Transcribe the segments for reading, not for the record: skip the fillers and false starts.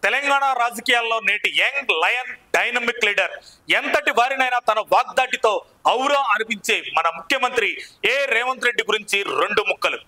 తెలంగాణ రాజకీయాల్లో నేటి young lion dynamic leader ఎంతటి వారినైనా తన వాగ్దాటితో ఔరా అనిపించే మన ముఖ్యమంత్రి రేవంత్ రెడ్డి గురించి రెండు ముక్కలు.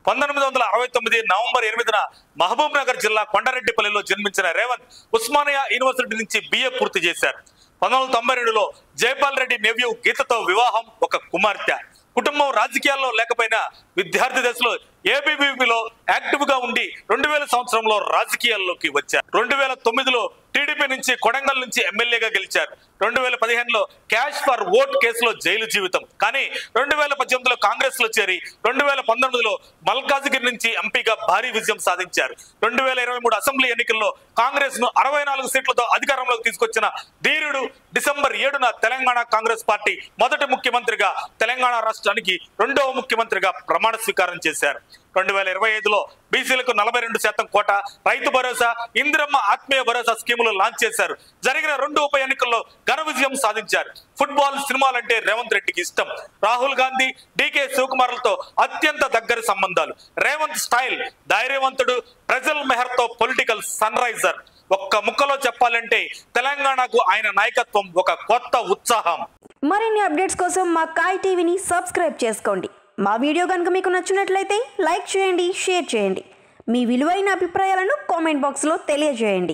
1969 నవంబర్ 8న మహబూబ్ నగర్ జిల్లా కొండరెడ్డిపల్లిలో జన్మించిన రేవంత్ ఉస్మానియా యూనివర్సిటీ నుంచి BA పూర్తి చేశారు. 1992లో జైపాల్ రెడ్డి నెవ్యూ గీతతో వివాహం, ఒక కుమార్తె. కుటుంబం రాజకీయాల్లో లేకపోయినా విద్యార్థి దశలో ABVPలో యాక్టివ్ గా ఉండి 2000 సంవత్సరంలో రాజకీయాల్లోకి వచ్చారు. 2009లో టీడీపీ నుంచి కొడంగల్ నుంచి ఎమ్మెల్యేగా గెలిచారు. 2015లో క్యాష్ ఫర్ ఓట్ కేసులో జైలు జీవితం. కానీ 2018లో కాంగ్రెస్ లో చేరి 2019లో మల్కాజిగిరి నుంచి ఎంపీగా భారీ విజయం సాధించారు. 2023 అసెంబ్లీ ఎన్నికల్లో కాంగ్రెస్ ను 64 సీట్లతో అధికారంలోకి తీసుకొచ్చిన ధీరుడు డిసెంబర్ 7న తెలంగాణ కాంగ్రెస్ పార్టీ మొదటి ముఖ్యమంత్రిగా, తెలంగాణ రాష్ట్రానికి రెండవ ముఖ్యమంత్రిగా ప్రమాణ స్వీకారం చేశారు. 2025లో బీసీలకు 42% కోటా, రైతు భరోసా, ఇందిరమ్మ ఆత్మీయ భరోసా స్కీములు లాంచ్ చేశారు. జరిగిన 2 ఉప ఎన్నికల్లో ఘన విజయం సాధించారు. ఫుట్బాల్, సినిమాలంటే రేవంత్ రెడ్డికి ఇష్టం. రాహుల్ గాంధీ, DK శివకుమార్లతో అత్యంత దగ్గర సంబంధాలు. రేవంత్ స్టైల్ ధైర్యవంతుడు, ప్రజల్ మెహర్ తో పొలిటికల్ సన్ రైజర్. ఒక్క ముక్కలో చెప్పాలంటే తెలంగాణకు ఆయన నాయకత్వం ఒక కొత్త ఉత్సాహం. మరిన్ని అప్డేట్స్ కోసం మా కాయ్ టీవీని సబ్స్క్రైబ్ చేసుకోండి. మా వీడియో కనుక మీకు నచ్చినట్లయితే లైక్ చేయండి, షేర్ చేయండి. మీ విలువైన అభిప్రాయాలను కామెంట్ బాక్స్లో తెలియజేయండి.